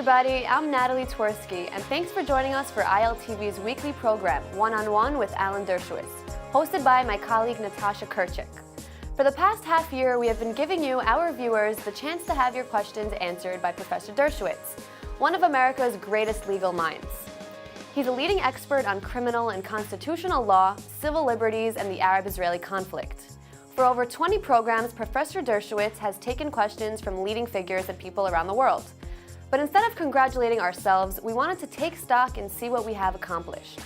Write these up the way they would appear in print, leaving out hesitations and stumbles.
everybody. I'm Natalie Twersky, and thanks for joining us for ILTV's weekly program, One-on-One with Alan Dershowitz, hosted by my colleague Natasha Kirchik. For the past half year, we have been giving you, our viewers, the chance to have your questions answered by Professor Dershowitz, one of America's greatest legal minds. He's a leading expert on criminal and constitutional law, civil liberties, and the Arab-Israeli conflict. For over 20 programs, Professor Dershowitz has taken questions from leading figures and people around the world. But instead of congratulating ourselves, we wanted to take stock and see what we have accomplished.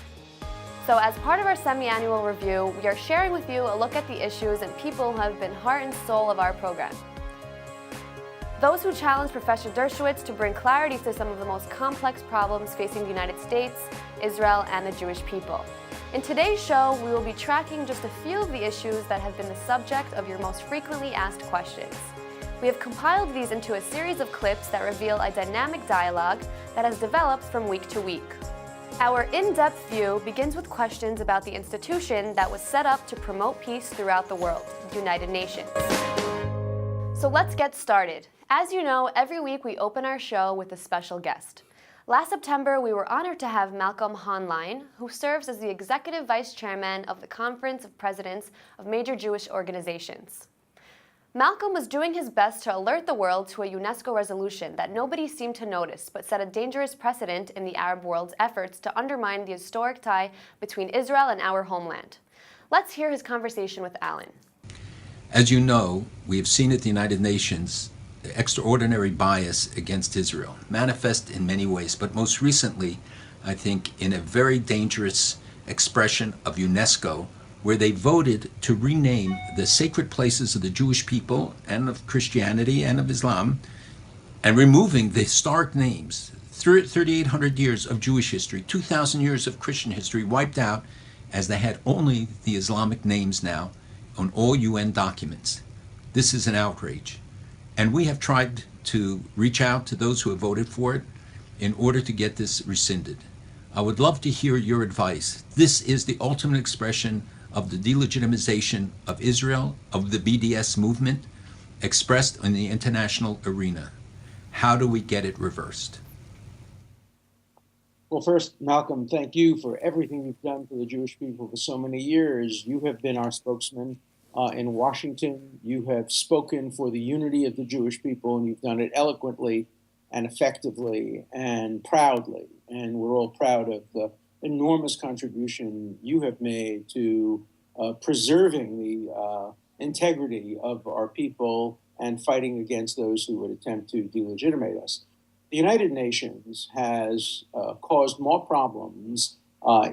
So as part of our semi-annual review, we are sharing with you a look at the issues and people who have been heart and soul of our program. Those who challenge Professor Dershowitz to bring clarity to some of the most complex problems facing the United States, Israel, and the Jewish people. In today's show, we will be tracking just a few of the issues that have been the subject of your most frequently asked questions. We have compiled these into a series of clips that reveal a dynamic dialogue that has developed from week to week. Our in-depth view begins with questions about the institution that was set up to promote peace throughout the world, the United Nations. So let's get started. As you know, every week we open our show with a special guest. Last September, we were honored to have Malcolm Hoenlein, who serves as the Executive Vice Chairman of the Conference of Presidents of Major Jewish Organizations. Malcolm was doing his best to alert the world to a UNESCO resolution that nobody seemed to notice, but set a dangerous precedent in the Arab world's efforts to undermine the historic tie between Israel and our homeland. Let's hear his conversation with Alan. As you know, we have seen at the United Nations the extraordinary bias against Israel, manifest in many ways, but most recently, I think, in a very dangerous expression of UNESCO, where they voted to rename the sacred places of the Jewish people and of Christianity and of Islam, and removing the historic names, 3,800 years of Jewish history, 2,000 years of Christian history wiped out, as they had only the Islamic names now on all UN documents. This is an outrage. And we have tried to reach out to those who have voted for it in order to get this rescinded. I would love to hear your advice. This is the ultimate expression of the delegitimization of Israel, of the BDS movement, expressed in the international arena. How do we get it reversed? Well, first, Malcolm, thank you for everything you've done for the Jewish people for so many years. You have been our spokesman in Washington. You have spoken for the unity of the Jewish people, and you've done it eloquently and effectively and proudly. And we're all proud of the enormous contribution you have made to preserving the integrity of our people and fighting against those who would attempt to delegitimate us. The United Nations has caused more problems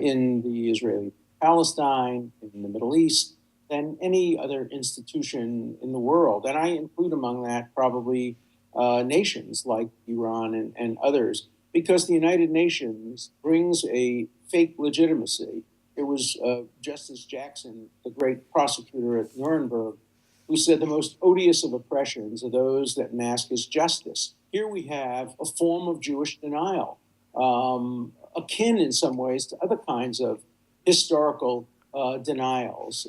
in the Israeli-Palestine, in the Middle East, than any other institution in the world. And I include among that probably nations like Iran and others, because the United Nations brings a fake legitimacy. It was Justice Jackson, the great prosecutor at Nuremberg, who said the most odious of oppressions are those that mask as justice. Here we have a form of Jewish denial, akin in some ways to other kinds of historical denials.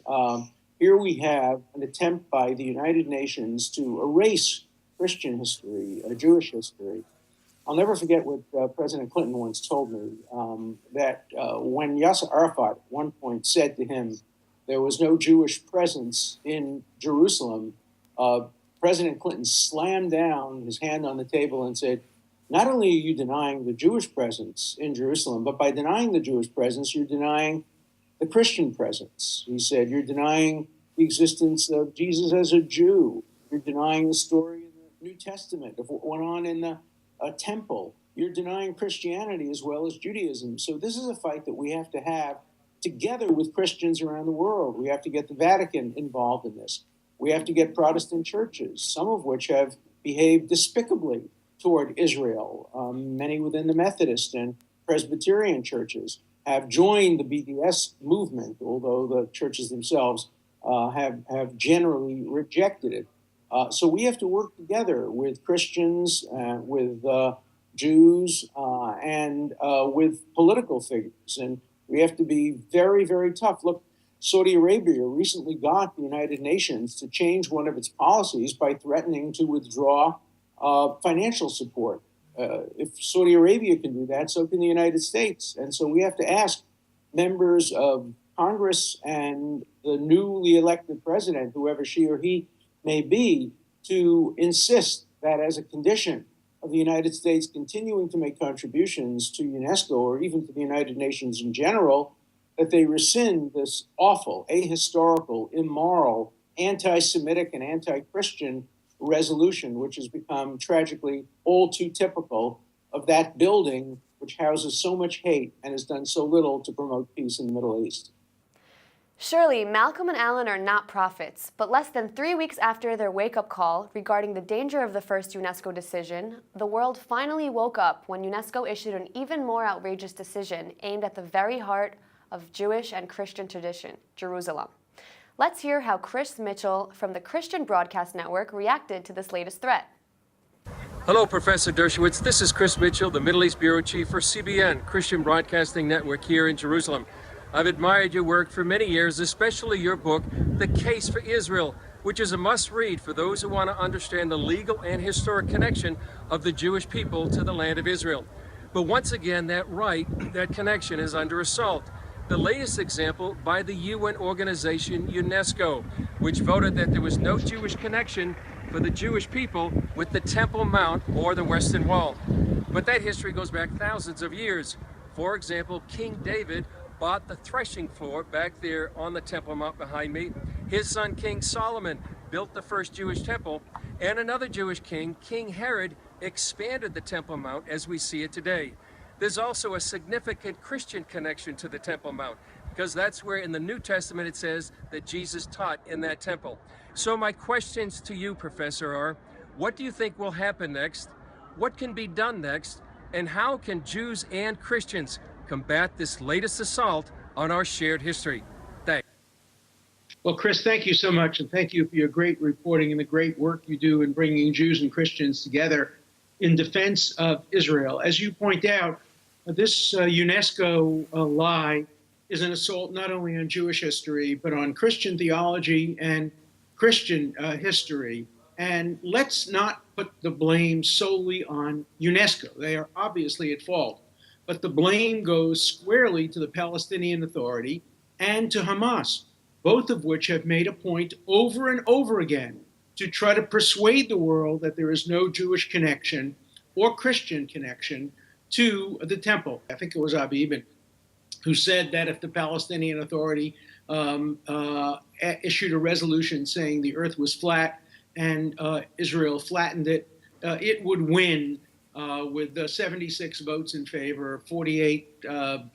Here we have an attempt by the United Nations to erase Christian history, Jewish history. I'll never forget what President Clinton once told me, that when Yasser Arafat at one point said to him, there was no Jewish presence in Jerusalem, President Clinton slammed down his hand on the table and said, not only are you denying the Jewish presence in Jerusalem, but by denying the Jewish presence, you're denying the Christian presence. He said, you're denying the existence of Jesus as a Jew. You're denying the story in the New Testament of what went on in the temple. You're denying Christianity as well as Judaism. So this is a fight that we have to have together with Christians around the world. We have to get the Vatican involved in this. We have to get Protestant churches, some of which have behaved despicably toward Israel. Many within the Methodist and Presbyterian churches have joined the BDS movement, although the churches themselves have generally rejected it. So we have to work together with Christians, with Jews, and with political figures. And we have to be very, very tough. Look, Saudi Arabia recently got the United Nations to change one of its policies by threatening to withdraw financial support If Saudi Arabia can do that, so can the United States. And so we have to ask members of Congress and the newly elected president, whoever she or he may be, to insist that as a condition of the United States continuing to make contributions to UNESCO or even to the United Nations in general, that they rescind this awful, ahistorical, immoral, anti-Semitic and anti-Christian resolution, which has become tragically all too typical of that building, which houses so much hate and has done so little to promote peace in the Middle East. Surely, Malcolm and Alan are not prophets, but less than 3 weeks after their wake-up call regarding the danger of the first UNESCO decision, the world finally woke up when UNESCO issued an even more outrageous decision aimed at the very heart of Jewish and Christian tradition, Jerusalem. Let's hear how Chris Mitchell from the Christian Broadcast Network reacted to this latest threat. Hello, Professor Dershowitz. This is Chris Mitchell, the Middle East Bureau Chief for CBN, Christian Broadcasting Network here in Jerusalem. I've admired your work for many years, especially your book, The Case for Israel, which is a must-read for those who want to understand the legal and historic connection of the Jewish people to the land of Israel. But once again, that connection is under assault. The latest example by the UN organization UNESCO, which voted that there was no Jewish connection for the Jewish people with the Temple Mount or the Western Wall. But that history goes back thousands of years. For example, King David bought the threshing floor back there on the Temple Mount behind me. His son, King Solomon, built the first Jewish temple, and another Jewish king, King Herod, expanded the Temple Mount as we see it today. There's also a significant Christian connection to the Temple Mount, because that's where in the New Testament it says that Jesus taught in that temple. So my questions to you, Professor, are, what do you think will happen next? What can be done next? And how can Jews and Christians combat this latest assault on our shared history? Thanks. Well, Chris, thank you so much, and thank you for your great reporting and the great work you do in bringing Jews and Christians together in defense of Israel. As you point out, this UNESCO lie is an assault not only on Jewish history, but on Christian theology and Christian history. And let's not put the blame solely on UNESCO. They are obviously at fault. But the blame goes squarely to the Palestinian Authority and to Hamas, both of which have made a point over and over again to try to persuade the world that there is no Jewish connection or Christian connection to the temple. I think it was Abi Ibn who said that if the Palestinian Authority issued a resolution saying the earth was flat and Israel flattened it, it would win with 76 votes in favor, 48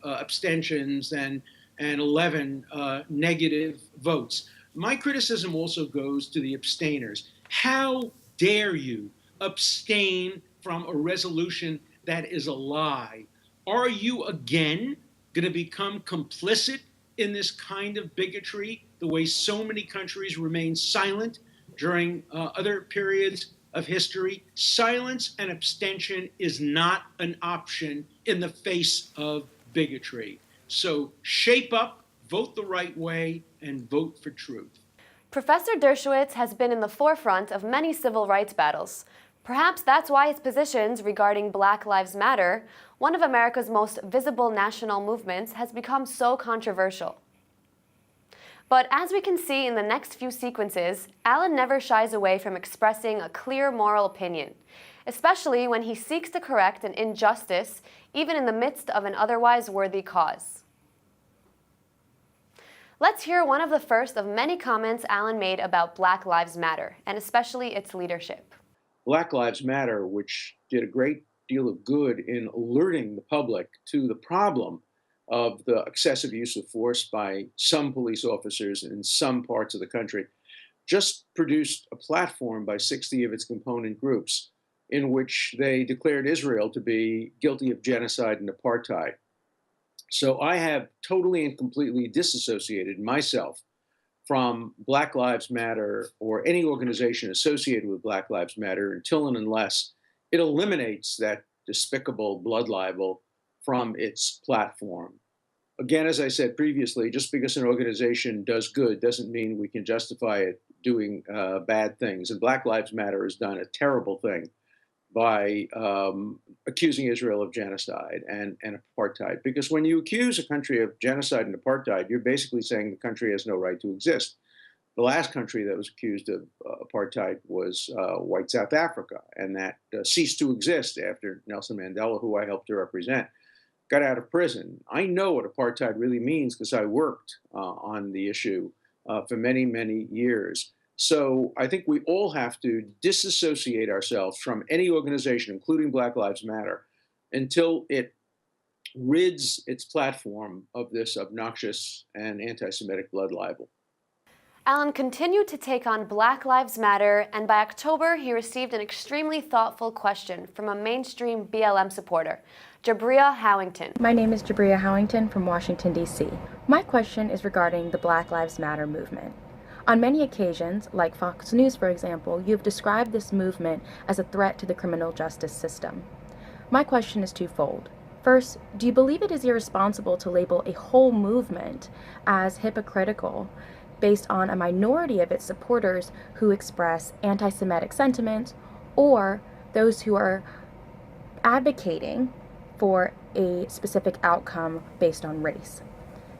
abstentions, and 11 negative votes. My criticism also goes to the abstainers. How dare you abstain from a resolution that is a lie? Are you again going to become complicit in this kind of bigotry, the way so many countries remain silent during other periods of history? Silence and abstention is not an option in the face of bigotry. So shape up, vote the right way, and vote for truth. Professor Dershowitz has been in the forefront of many civil rights battles. Perhaps that's why his positions regarding Black Lives Matter, one of America's most visible national movements, has become so controversial. But as we can see in the next few sequences, Alan never shies away from expressing a clear moral opinion, especially when he seeks to correct an injustice, even in the midst of an otherwise worthy cause. Let's hear one of the first of many comments Alan made about Black Lives Matter, and especially its leadership. Black Lives Matter, which did a great deal of good in alerting the public to the problem of the excessive use of force by some police officers in some parts of the country, just produced a platform by 60 of its component groups in which they declared Israel to be guilty of genocide and apartheid. So I have totally and completely disassociated myself from Black Lives Matter or any organization associated with Black Lives Matter until and unless it eliminates that despicable blood libel from its platform. Again, as I said previously, just because an organization does good doesn't mean we can justify it doing bad things. And Black Lives Matter has done a terrible thing by accusing Israel of genocide and apartheid. Because when you accuse a country of genocide and apartheid, you're basically saying the country has no right to exist. The last country that was accused of apartheid was white South Africa, and that ceased to exist after Nelson Mandela, who I helped to represent, got out of prison. I know what apartheid really means because I worked on the issue for many, many years. So I think we all have to disassociate ourselves from any organization, including Black Lives Matter, until it rids its platform of this obnoxious and anti-Semitic blood libel. Alan continued to take on Black Lives Matter, and by October, he received an extremely thoughtful question from a mainstream BLM supporter, Jabria Howington. My name is Jabria Howington from Washington, D.C. My question is regarding the Black Lives Matter movement. On many occasions, like Fox News, for example, you have described this movement as a threat to the criminal justice system. My question is twofold. First, do you believe it is irresponsible to label a whole movement as hypocritical based on a minority of its supporters who express anti-Semitic sentiments, or those who are advocating for a specific outcome based on race?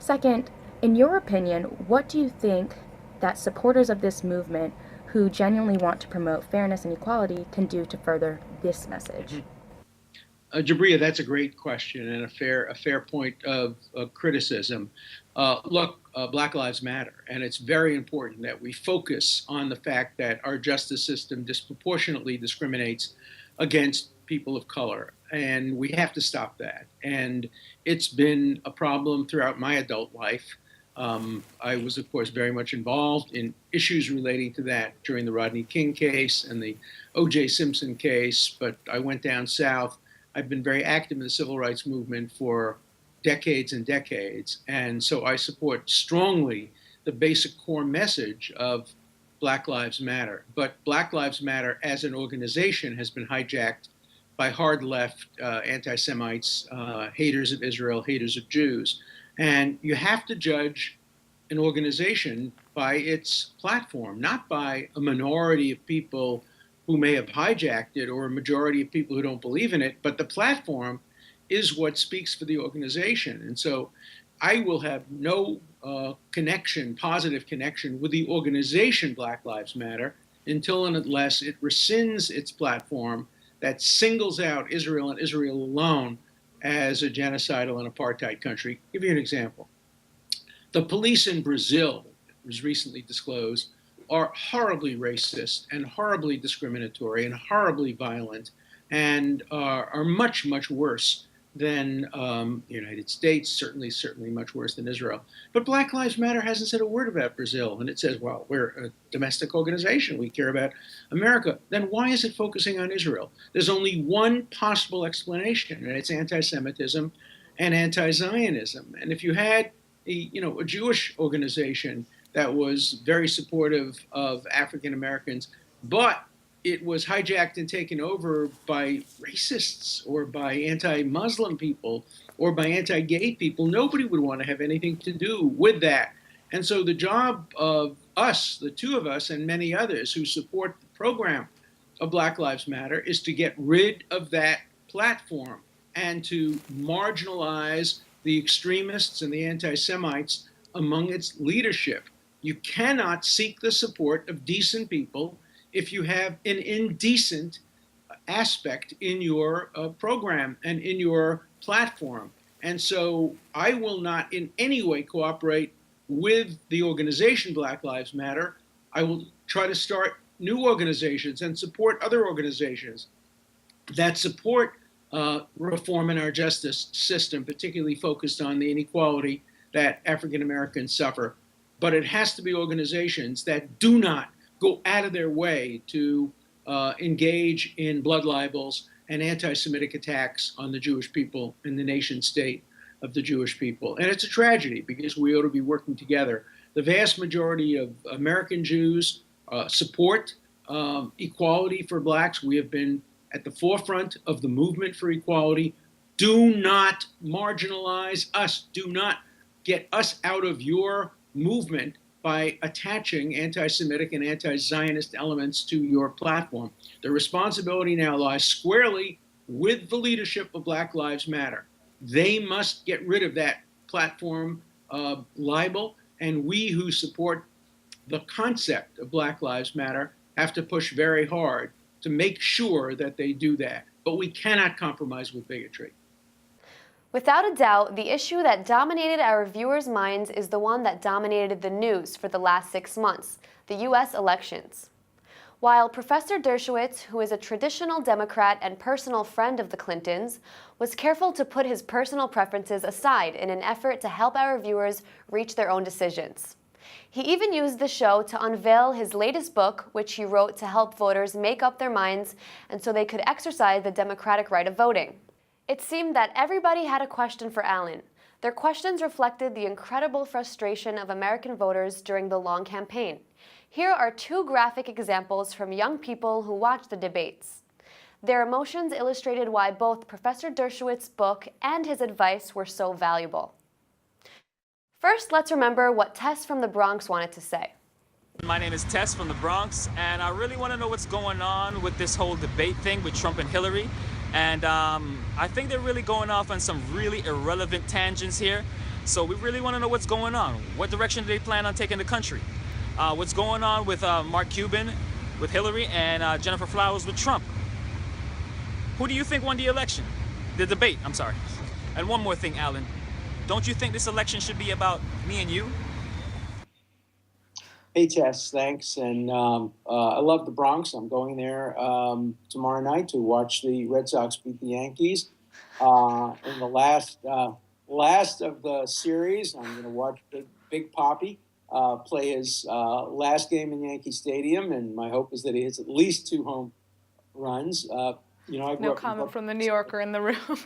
Second, in your opinion, what do you think that supporters of this movement who genuinely want to promote fairness and equality can do to further this message? Jabria, that's a great question and a fair point of criticism. Look, Black Lives Matter, and it's very important that we focus on the fact that our justice system disproportionately discriminates against people of color, and we have to stop that. And it's been a problem throughout my adult life. I was, of course, very much involved in issues relating to that during the Rodney King case and the O.J. Simpson case, but I went down south. I've been very active in the civil rights movement for decades and decades, and so I support strongly the basic core message of Black Lives Matter. But Black Lives Matter as an organization has been hijacked by hard left anti-Semites, haters of Israel, haters of Jews. And you have to judge an organization by its platform, not by a minority of people who may have hijacked it or a majority of people who don't believe in it, but the platform is what speaks for the organization. And so I will have no positive connection with the organization Black Lives Matter until and unless it rescinds its platform that singles out Israel and Israel alone as a genocidal and apartheid country. I'll give you an example. The police in Brazil, it was recently disclosed, are horribly racist and horribly discriminatory and horribly violent, and are much, much worse than the United States, certainly much worse than Israel. But Black Lives Matter hasn't said a word about Brazil, and it says, well, we're a domestic organization, we care about America. Then why is it focusing on Israel? There's only one possible explanation, and it's anti-Semitism and anti-Zionism. And if you had a Jewish organization that was very supportive of African Americans, but it was hijacked and taken over by racists or by anti-Muslim people or by anti-gay people, nobody would want to have anything to do with that. And so the job of us, the two of us and many others who support the program of Black Lives Matter, is to get rid of that platform and to marginalize the extremists and the anti-Semites among its leadership. You cannot seek the support of decent people if you have an indecent aspect in your program and in your platform. And so I will not in any way cooperate with the organization Black Lives Matter. I will try to start new organizations and support other organizations that support reform in our justice system, particularly focused on the inequality that African Americans suffer. But it has to be organizations that do not go out of their way to engage in blood libels and anti-Semitic attacks on the Jewish people and the nation state of the Jewish people. And it's a tragedy because we ought to be working together. The vast majority of American Jews support equality for blacks. We have been at the forefront of the movement for equality. Do not marginalize us. Do not get us out of your movement by attaching anti-Semitic and anti-Zionist elements to your platform. The responsibility now lies squarely with the leadership of Black Lives Matter. They must get rid of that platform libel, and we who support the concept of Black Lives Matter have to push very hard to make sure that they do that. But we cannot compromise with bigotry. Without a doubt, the issue that dominated our viewers' minds is the one that dominated the news for the last 6 months, the U.S. elections. While Professor Dershowitz, who is a traditional Democrat and personal friend of the Clintons, was careful to put his personal preferences aside in an effort to help our viewers reach their own decisions. He even used the show to unveil his latest book, which he wrote to help voters make up their minds and so they could exercise the democratic right of voting. It seemed that everybody had a question for Alan. Their questions reflected the incredible frustration of American voters during the long campaign. Here are 2 graphic examples from young people who watched the debates. Their emotions illustrated why both Professor Dershowitz's book and his advice were so valuable. First, let's remember what Tess from the Bronx wanted to say. My name is Tess from the Bronx, and I really want to know what's going on with this whole debate thing with Trump and Hillary. And I think they're really going off on some really irrelevant tangents here. So we really want to know what's going on. What direction do they plan on taking the country? What's going on with Mark Cuban, with Hillary, and Jennifer Flowers with Trump? Who do you think won the election? The debate, I'm sorry. And one more thing, Alan. Don't you think this election should be about me and you? Hey, Tess, thanks. And I love the Bronx. I'm going there tomorrow night to watch the Red Sox beat the Yankees. In the last of the series, I'm going to watch Big Papi play his last game in Yankee Stadium, and my hope is that he hits at least 2 home runs. No comment from the New Yorker in the room.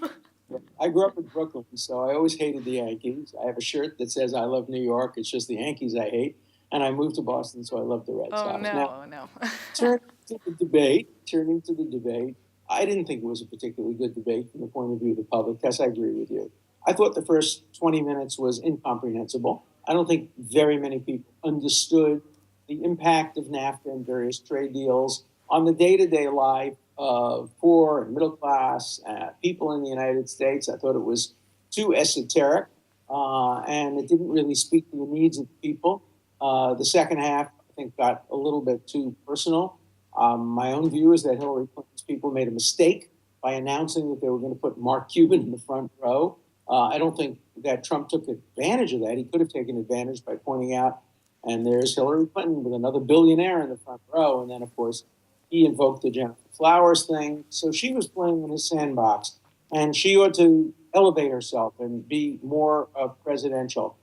I grew up in Brooklyn, so I always hated the Yankees. I have a shirt that says I love New York. It's just the Yankees I hate. And I moved to Boston, so I love the Red Sox. No. Turning to the debate, I didn't think it was a particularly good debate from the point of view of the public. Tess, I agree with you. I thought the first 20 minutes was incomprehensible. I don't think very many people understood the impact of NAFTA and various trade deals on the day-to-day life of poor and middle class people in the United States. I thought it was too esoteric, and it didn't really speak to the needs of the people. The second half, I think, got a little bit too personal. My own view is that Hillary Clinton's people made a mistake by announcing that they were going to put Mark Cuban in the front row. I don't think that Trump took advantage of that. He could have taken advantage by pointing out, and there's Hillary Clinton with another billionaire in the front row. And then, of course, he invoked the Jennifer Flowers thing. So she was playing in his sandbox, and she ought to elevate herself and be more presidential.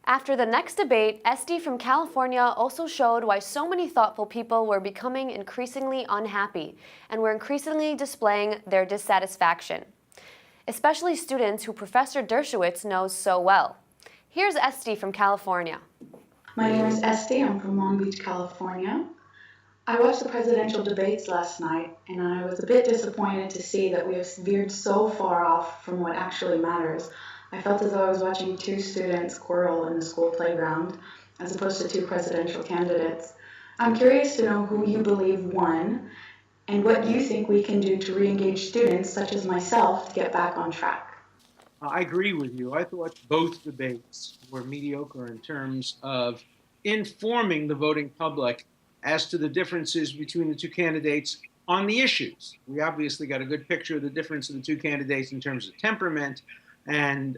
After the next debate, Esty from California also showed why so many thoughtful people were becoming increasingly unhappy and were increasingly displaying their dissatisfaction, especially students who Professor Dershowitz knows so well. Here's Esty from California. My name is Esty. I'm from Long Beach, California. I watched the presidential debates last night, and I was a bit disappointed to see that we have veered so far off from what actually matters. I felt as though I was watching 2 students quarrel in the school playground, as opposed to 2 presidential candidates. I'm curious to know who you believe won, and what you think we can do to re-engage students, such as myself, to get back on track. I agree with you. I thought both debates were mediocre in terms of informing the voting public as to the differences between the 2 candidates on the issues. We obviously got a good picture of the difference of the 2 candidates in terms of temperament and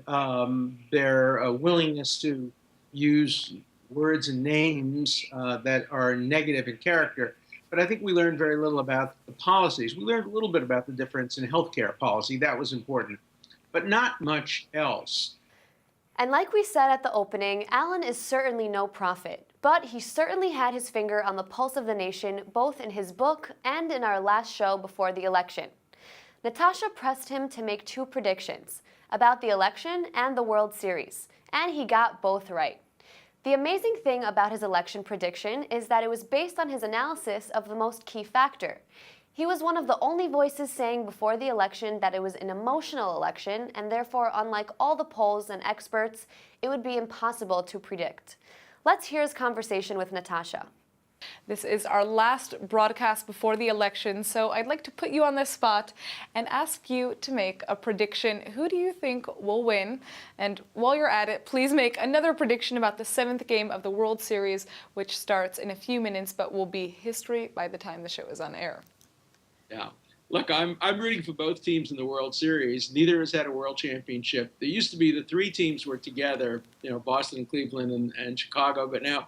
their willingness to use words and names that are negative in character. But I think we learned very little about the policies. We learned a little bit about the difference in healthcare policy. That was important, but not much else. And like we said at the opening, Alan is certainly no prophet, but he certainly had his finger on the pulse of the nation, both in his book and in our last show before the election. Natasha pressed him to make 2 predictions about the election and the World Series, and he got both right. The amazing thing about his election prediction is that it was based on his analysis of the most key factor. He was one of the only voices saying before the election that it was an emotional election, and therefore, unlike all the polls and experts, it would be impossible to predict. Let's hear his conversation with Natasha. This is our last broadcast before the election, so I'd like to put you on the spot and ask you to make a prediction. Who do you think will win? And while you're at it, please make another prediction about the 7th game of the World Series, which starts in a few minutes but will be history by the time the show is on air. Yeah. Look, I'm rooting for both teams in the World Series. Neither has had a World Championship. There used to be the 3 teams were together, Boston, Cleveland, and Chicago, but now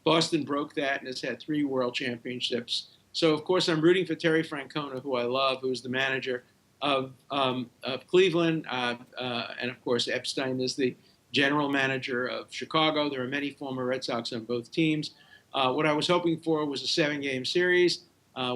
Boston broke that and has had 3 World Championships. So, of course, I'm rooting for Terry Francona, who I love, who's the manager of Cleveland. And, of course, Epstein is the general manager of Chicago. There are many former Red Sox on both teams. What I was hoping for was a 7-game series.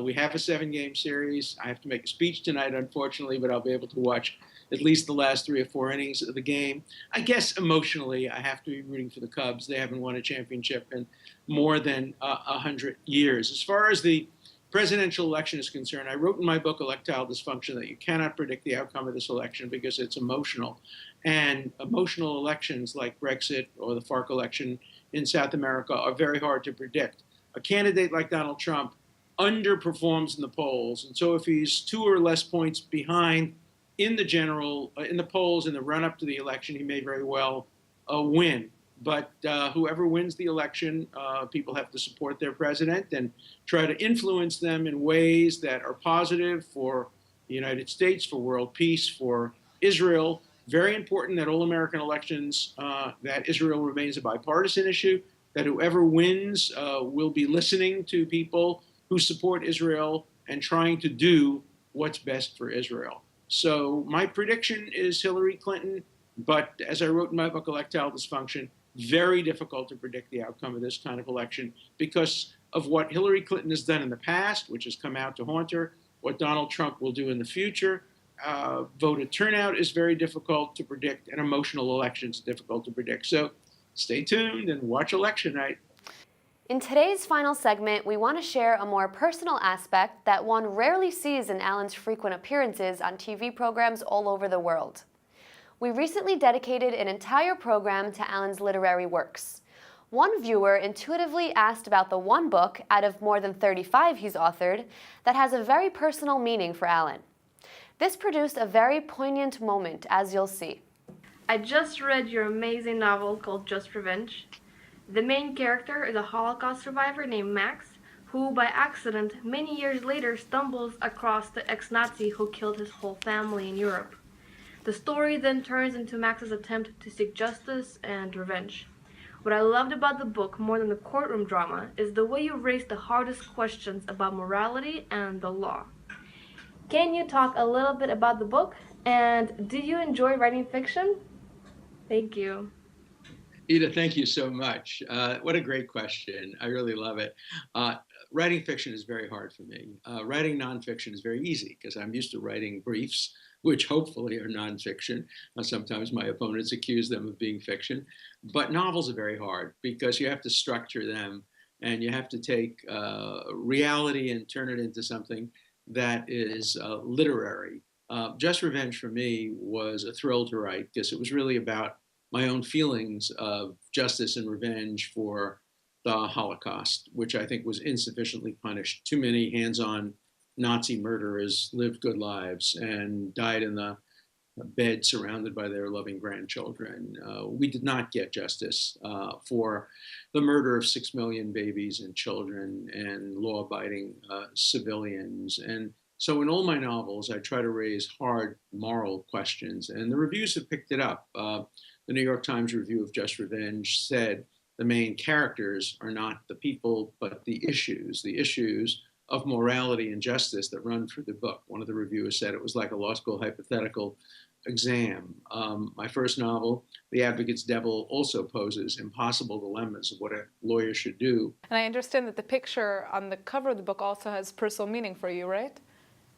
We have a 7-game series. I have to make a speech tonight, unfortunately, but I'll be able to watch at least the last 3 or 4 innings of the game. I guess emotionally, I have to be rooting for the Cubs. They haven't won a championship in more than 100 years. As far as the presidential election is concerned, I wrote in my book, Electile Dysfunction, that you cannot predict the outcome of this election because it's emotional. And emotional elections like Brexit or the FARC election in South America are very hard to predict. A candidate like Donald Trump underperforms in the polls. And so if he's 2 or less points behind in the polls in the run-up to the election, he may very well win. But whoever wins the election, people have to support their president and try to influence them in ways that are positive for the United States, for world peace, for Israel. Very important that all American elections, that Israel remains a bipartisan issue, that whoever wins will be listening to people who support Israel and trying to do what's best for Israel. So my prediction is Hillary Clinton, but as I wrote in my book, Electile Dysfunction, very difficult to predict the outcome of this kind of election because of what Hillary Clinton has done in the past, which has come out to haunt her, what Donald Trump will do in the future. Voter turnout is very difficult to predict, and emotional elections are difficult to predict. So stay tuned and watch election night. In today's final segment, we want to share a more personal aspect that one rarely sees in Alan's frequent appearances on TV programs all over the world. We recently dedicated an entire program to Alan's literary works. One viewer intuitively asked about the one book out of more than 35 he's authored that has a very personal meaning for Alan. This produced a very poignant moment, as you'll see. I just read your amazing novel called Just Revenge. The main character is a Holocaust survivor named Max, who by accident many years later stumbles across the ex-Nazi who killed his whole family in Europe. The story then turns into Max's attempt to seek justice and revenge. What I loved about the book more than the courtroom drama is the way you raised the hardest questions about morality and the law. Can you talk a little bit about the book? And did you enjoy writing fiction? Thank you. Ida, thank you so much. What a great question. I really love it. Writing fiction is very hard for me. Writing nonfiction is very easy because I'm used to writing briefs, which hopefully are nonfiction. Sometimes my opponents accuse them of being fiction. But novels are very hard because you have to structure them and you have to take reality and turn it into something that is literary. Just Revenge for me was a thrill to write because it was really about my own feelings of justice and revenge for the Holocaust, which I think was insufficiently punished. Too many hands-on Nazi murderers lived good lives and died in the bed surrounded by their loving grandchildren. We did not get justice for the murder of 6 million babies and children and law-abiding civilians. And so in all my novels, I try to raise hard moral questions, and the reviews have picked it up. The New York Times review of Just Revenge said the main characters are not the people, but the issues of morality and justice that run through the book. One of the reviewers said it was like a law school hypothetical exam. My first novel, The Advocate's Devil, also poses impossible dilemmas of what a lawyer should do. And I understand that the picture on the cover of the book also has personal meaning for you, right?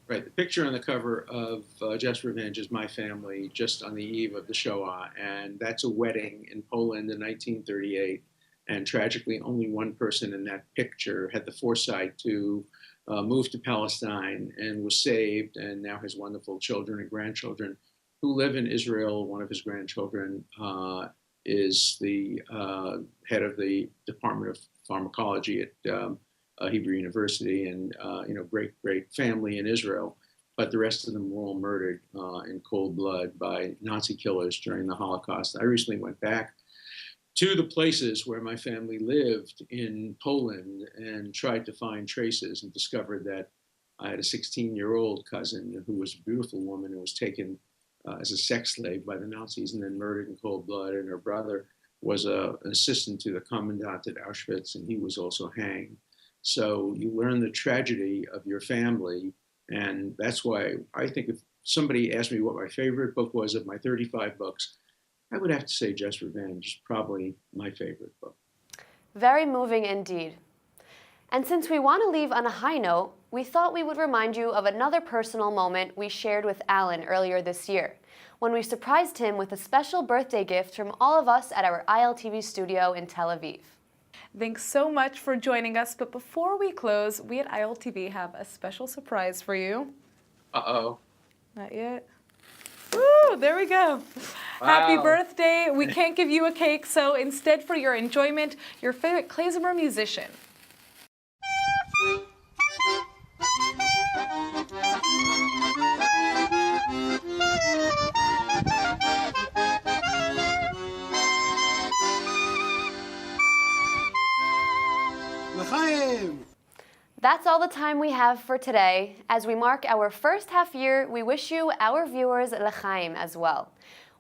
Right. The picture on the cover of Just Revenge is my family just on the eve of the Shoah, and that's a wedding in Poland in 1938. And tragically, only one person in that picture had the foresight to move to Palestine and was saved, and now has wonderful children and grandchildren who live in Israel. One of his grandchildren is the head of the Department of Pharmacology at Hebrew University, and great family in Israel. But the rest of them were all murdered in cold blood by Nazi killers during the Holocaust. I recently went back to the places where my family lived in Poland and tried to find traces, and discovered that I had a 16-year-old cousin who was a beautiful woman who was taken as a sex slave by the Nazis and then murdered in cold blood. And her brother was an assistant to the commandant at Auschwitz, and he was also hanged. So you learn the tragedy of your family. And that's why I think if somebody asked me what my favorite book was of my 35 books, I would have to say Just Revenge is probably my favorite book. Very moving indeed. And since we want to leave on a high note, we thought we would remind you of another personal moment we shared with Alan earlier this year, when we surprised him with a special birthday gift from all of us at our ILTV studio in Tel Aviv. Thanks so much for joining us, but before we close, we at ILTV have a special surprise for you. Uh-oh. Not yet. Woo, there we go. Wow. Happy birthday. We can't give you a cake, so instead, for your enjoyment, your favorite klezmer musician. That's all the time we have for today. As we mark our first half year, we wish you, our viewers, l'chaim as well.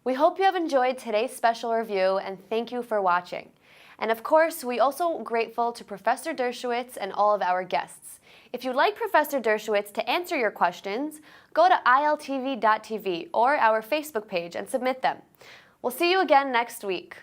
We hope you have enjoyed today's special review, and thank you for watching. And of course, we also grateful to Professor Dershowitz and all of our guests. If you'd like Professor Dershowitz to answer your questions, go to iltv.tv or our Facebook page and submit them. We'll see you again next week.